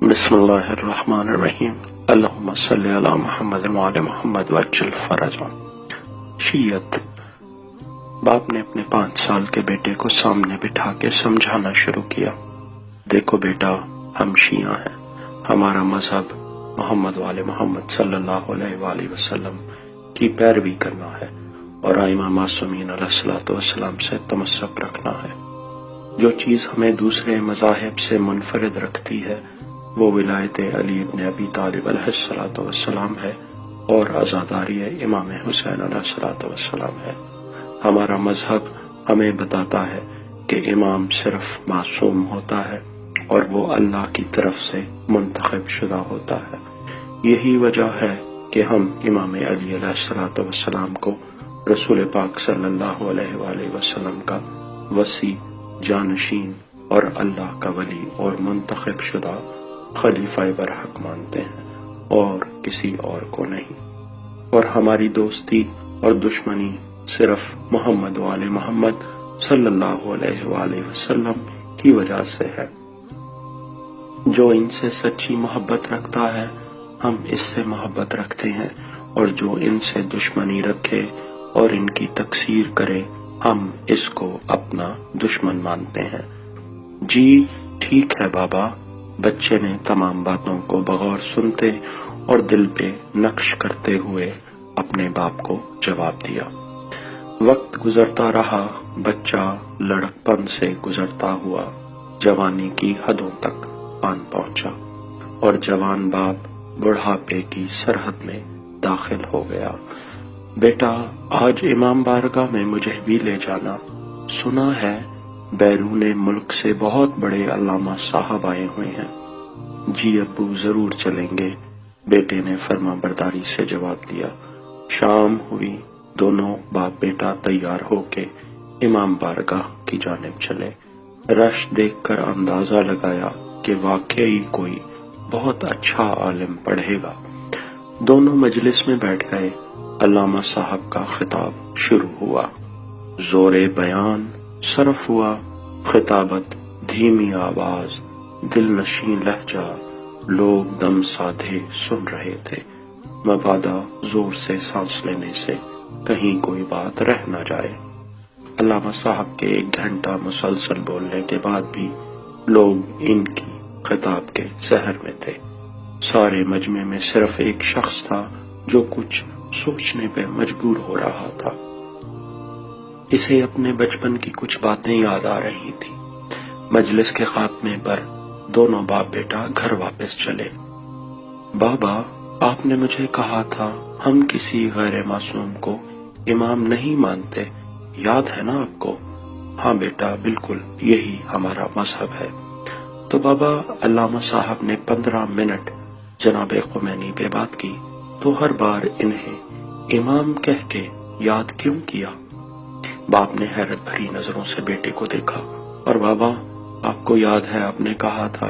بسم اللہ الرحمن الرحیم اللہم صلی علی محمد وعلی محمد وعجل فرجہ۔ شیعت۔ باپ نے اپنے 5 سال کے بیٹے کو سامنے بٹھا کے سمجھانا شروع کیا، دیکھو بیٹا، ہم شیعہ ہیں، ہمارا مذہب محمد وعلی محمد صلی اللہ علیہ وآلہ وسلم کی پیروی کرنا ہے اور ائمہ معصومین علیہ الصلوۃ والسلام سے تمسک رکھنا ہے۔ جو چیز ہمیں دوسرے مذاہب سے منفرد رکھتی ہے وہ ولایت علی ابن ابی طالب علیہ الصلوۃ والسلام ہے اور عزاداری امام حسین علیہ الصلوۃ والسلام ہے۔ ہمارا مذہب ہمیں بتاتا ہے کہ امام صرف معصوم ہوتا ہے اور وہ اللہ کی طرف سے منتخب شدہ ہوتا ہے۔ یہی وجہ ہے کہ ہم امام علی علیہ الصلوۃ والسلام کو رسول پاک صلی اللہ علیہ وآلہ وسلم کا وصی، جانشین اور اللہ کا ولی اور منتخب شدہ خلیفہ برحق مانتے ہیں اور کسی اور کو نہیں، اور ہماری دوستی اور دشمنی صرف محمد وآل محمد صلی اللہ علیہ وآلہ وسلم کی وجہ سے ہے۔ جو ان سے سچی محبت رکھتا ہے ہم اس سے محبت رکھتے ہیں، اور جو ان سے دشمنی رکھے اور ان کی تکثیر کرے ہم اس کو اپنا دشمن مانتے ہیں۔ جی ٹھیک ہے بابا، بچے نے تمام باتوں کو بغور سنتے اور دل پہ نقش کرتے ہوئے اپنے باپ کو جواب دیا۔ وقت گزرتا رہا، بچہ لڑکپن سے گزرتا ہوا جوانی کی حدوں تک آن پہنچا اور جوان باپ بڑھاپے کی سرحد میں داخل ہو گیا۔ بیٹا، آج امام بارگاہ میں مجھے بھی لے جانا، سنا ہے بیرون ملک سے بہت بڑے علامہ صاحب آئے ہوئے ہیں۔ جی ابو، ضرور چلیں گے، بیٹے نے فرما برداری سے جواب دیا۔ شام ہوئی، دونوں باپ بیٹا تیار ہو کے امام بارگاہ کی جانب چلے۔ رش دیکھ کر اندازہ لگایا کہ واقعی کوئی بہت اچھا عالم پڑھے گا۔ دونوں مجلس میں بیٹھ گئے۔ علامہ صاحب کا خطاب شروع ہوا۔ زور بیان صرف ہوا، خطابت دھیمی آواز، دل نشین لہجہ، لوگ دم سادھے سن رہے تھے، مبادا زور سے سانس لینے سے کہیں کوئی بات رہ نہ جائے۔ علامہ صاحب کے 1 گھنٹہ مسلسل بولنے کے بعد بھی لوگ ان کی خطاب کے سحر میں تھے۔ سارے مجمع میں صرف ایک شخص تھا جو کچھ سوچنے پہ مجبور ہو رہا تھا۔ اسے اپنے بچپن کی کچھ باتیں یاد آ رہی تھی۔ مجلس کے خاتمے پر دونوں باپ بیٹا گھر واپس چلے۔ بابا، آپ نے مجھے کہا تھا ہم کسی غیر معصوم کو امام نہیں مانتے، یاد ہے نا آپ کو؟ ہاں بیٹا، بالکل یہی ہمارا مذہب ہے۔ تو بابا، علامہ صاحب نے 15 منٹ جناب خمینی پہ بات کی تو ہر بار انہیں امام کہہ کے یاد کیوں کیا؟ باپ نے حیرت بھری نظروں سے بیٹے کو دیکھا۔ اور بابا، آپ کو یاد ہے آپ نے کہا تھا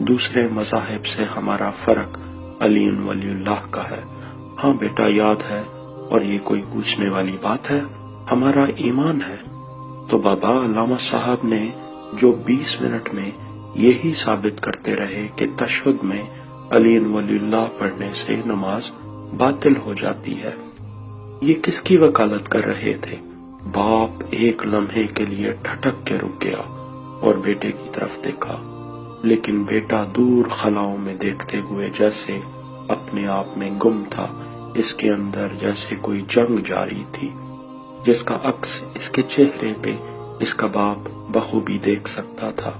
دوسرے مذاہب سے ہمارا فرق علی ولی اللہ کا ہے؟ ہاں بیٹا، یاد ہے، اور یہ کوئی پوچھنے والی بات ہے، ہمارا ایمان ہے۔ تو بابا، علامہ صاحب نے جو 20 منٹ میں یہی ثابت کرتے رہے کہ تشہد میں علی ولی اللہ پڑھنے سے نماز باطل ہو جاتی ہے، یہ کس کی وکالت کر رہے تھے؟ باپ ایک لمحے کے لیے ٹھٹک کے رک گیا اور بیٹے کی طرف دیکھا، لیکن بیٹا دور خلاؤں میں دیکھتے ہوئے جیسے اپنے آپ میں گم تھا، اس کے اندر جیسے کوئی جنگ جاری تھی، جس کا عکس اس کے چہرے پہ اس کا باپ بخوبی دیکھ سکتا تھا۔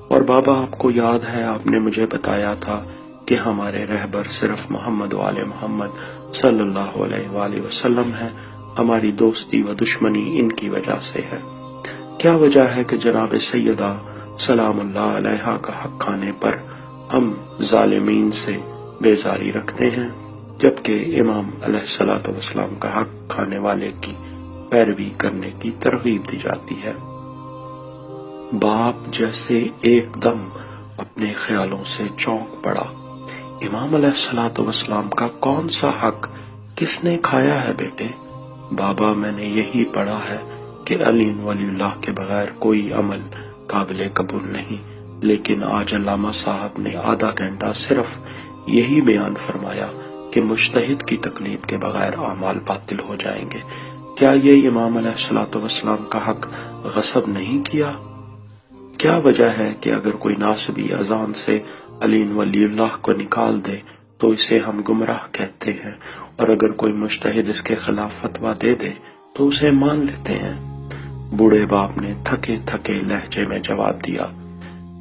اور بابا، آپ کو یاد ہے آپ نے مجھے بتایا تھا کہ ہمارے رہبر صرف محمد وآل محمد صلی اللہ علیہ وآلہ وسلم ہے، ہماری دوستی و دشمنی ان کی وجہ سے ہے۔ کیا وجہ ہے کہ جناب سیدہ سلام اللہ علیہا کا حق کھانے پر ہم ظالمین سے بیزاری رکھتے ہیں، جبکہ امام علیہ الصلوۃ والسلام کا حق کھانے والے کی پیروی کرنے کی ترغیب دی جاتی ہے؟ باپ جیسے ایک دم اپنے خیالوں سے چونک پڑا۔ امام علیہ الصلوۃ والسلام کا کون سا حق کس نے کھایا ہے بیٹے؟ بابا، میں نے یہی پڑھا ہے کہ علی ولی اللہ کے بغیر کوئی عمل قابل قبول نہیں، لیکن آج علامہ صاحب نے آدھا گھنٹہ صرف یہی بیان فرمایا کہ مجتہد کی تقلید کے بغیر اعمال باطل ہو جائیں گے۔ کیا یہ امام علیہ الصلوۃ والسلام کا حق غصب نہیں کیا؟ کیا وجہ ہے کہ اگر کوئی ناصبی اذان سے علی ولی اللہ کو نکال دے تو اسے ہم گمراہ کہتے ہیں، اور اگر کوئی مجتہد اس کے خلاف فتویٰ دے دے تو اسے مان لیتے ہیں؟ بوڑھے باپ نے تھکے تھکے لہجے میں جواب دیا،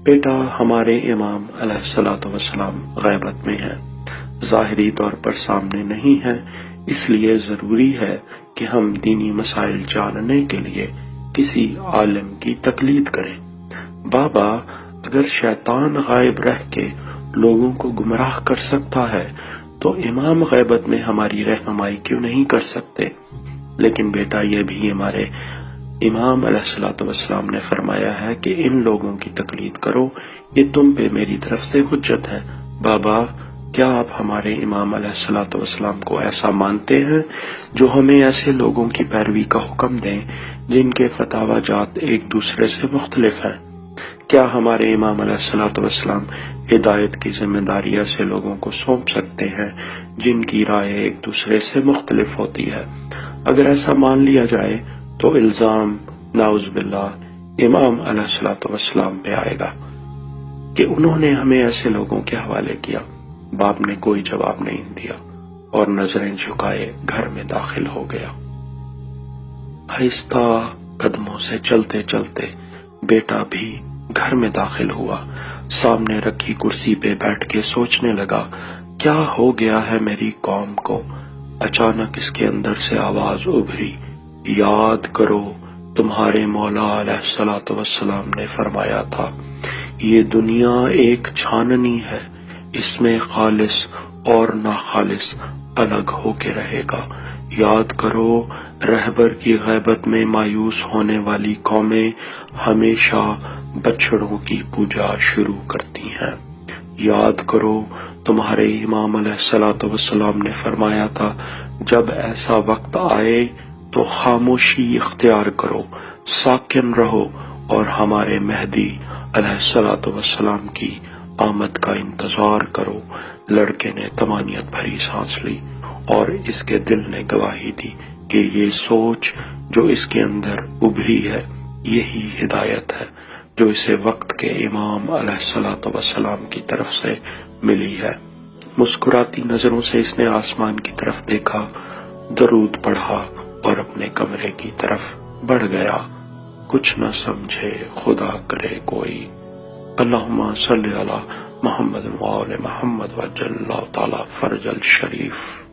بیٹا، ہمارے امام علیہ الصلوۃ والسلام غیبت میں ہیں، ظاہری طور پر سامنے نہیں ہیں، اس لیے ضروری ہے کہ ہم دینی مسائل جاننے کے لیے کسی عالم کی تقلید کریں۔ بابا، اگر شیطان غائب رہ کے لوگوں کو گمراہ کر سکتا ہے تو امام غیبت میں ہماری رہنمائی کیوں نہیں کر سکتے؟ لیکن بیٹا، یہ بھی ہمارے امام علیہ الصلوۃ والسلام نے فرمایا ہے کہ ان لوگوں کی تقلید کرو، یہ تم پہ میری طرف سے حجت ہے۔ بابا، کیا آپ ہمارے امام علیہ الصلوۃ والسلام کو ایسا مانتے ہیں جو ہمیں ایسے لوگوں کی پیروی کا حکم دیں جن کے فتاوی جات ایک دوسرے سے مختلف ہیں؟ کیا ہمارے امام علیہ الصلوۃ والسلام ہدایت کی ذمہ داری ایسے لوگوں کو سونپ سکتے ہیں جن کی رائے ایک دوسرے سے مختلف ہوتی ہے؟ اگر ایسا مان لیا جائے تو الزام نعوذ باللہ امام علیہ الصلوۃ والسلام پہ آئے گا کہ انہوں نے ہمیں ایسے لوگوں کے حوالے کیا۔ باپ نے کوئی جواب نہیں دیا اور نظریں جھکائے گھر میں داخل ہو گیا۔ آہستہ قدموں سے چلتے چلتے بیٹا بھی گھر میں داخل ہوا۔ سامنے رکھی کرسی پہ بیٹھ کے سوچنے لگا، کیا ہو گیا ہے میری قوم کو؟ اچانک اس کے اندر سے آواز ابھری، یاد کرو تمہارے مولا علیہ الصلوۃ والسلام نے فرمایا تھا، یہ دنیا ایک چھاننی ہے، اس میں خالص اور ناخالص الگ ہو کے رہے گا۔ یاد کرو، رہبر کی غیبت میں مایوس ہونے والی قومیں ہمیشہ بچڑوں کی پوجا شروع کرتی ہیں۔ یاد کرو، تمہارے امام علیہ الصلوۃ والسلام نے فرمایا تھا، جب ایسا وقت آئے تو خاموشی اختیار کرو، ساکن رہو اور ہمارے مہدی علیہ الصلوۃ والسلام کی آمد کا انتظار کرو۔ لڑکے نے طمانینت بھری سانس لی اور اس کے دل نے گواہی دی کہ یہ سوچ جو اس کے اندر ابھری ہے یہی ہدایت ہے جو اسے وقت کے امام علیہ الصلوۃ والسلام کی طرف سے ملی ہے۔ مسکراتی نظروں سے اس نے آسمان کی طرف دیکھا، درود پڑھا اور اپنے کمرے کی طرف بڑھ گیا۔ کچھ نہ سمجھے خدا کرے کوئی۔ اللہم صلی علی محمد وآل محمد وعجل اللہ تعالی فرج الشریف۔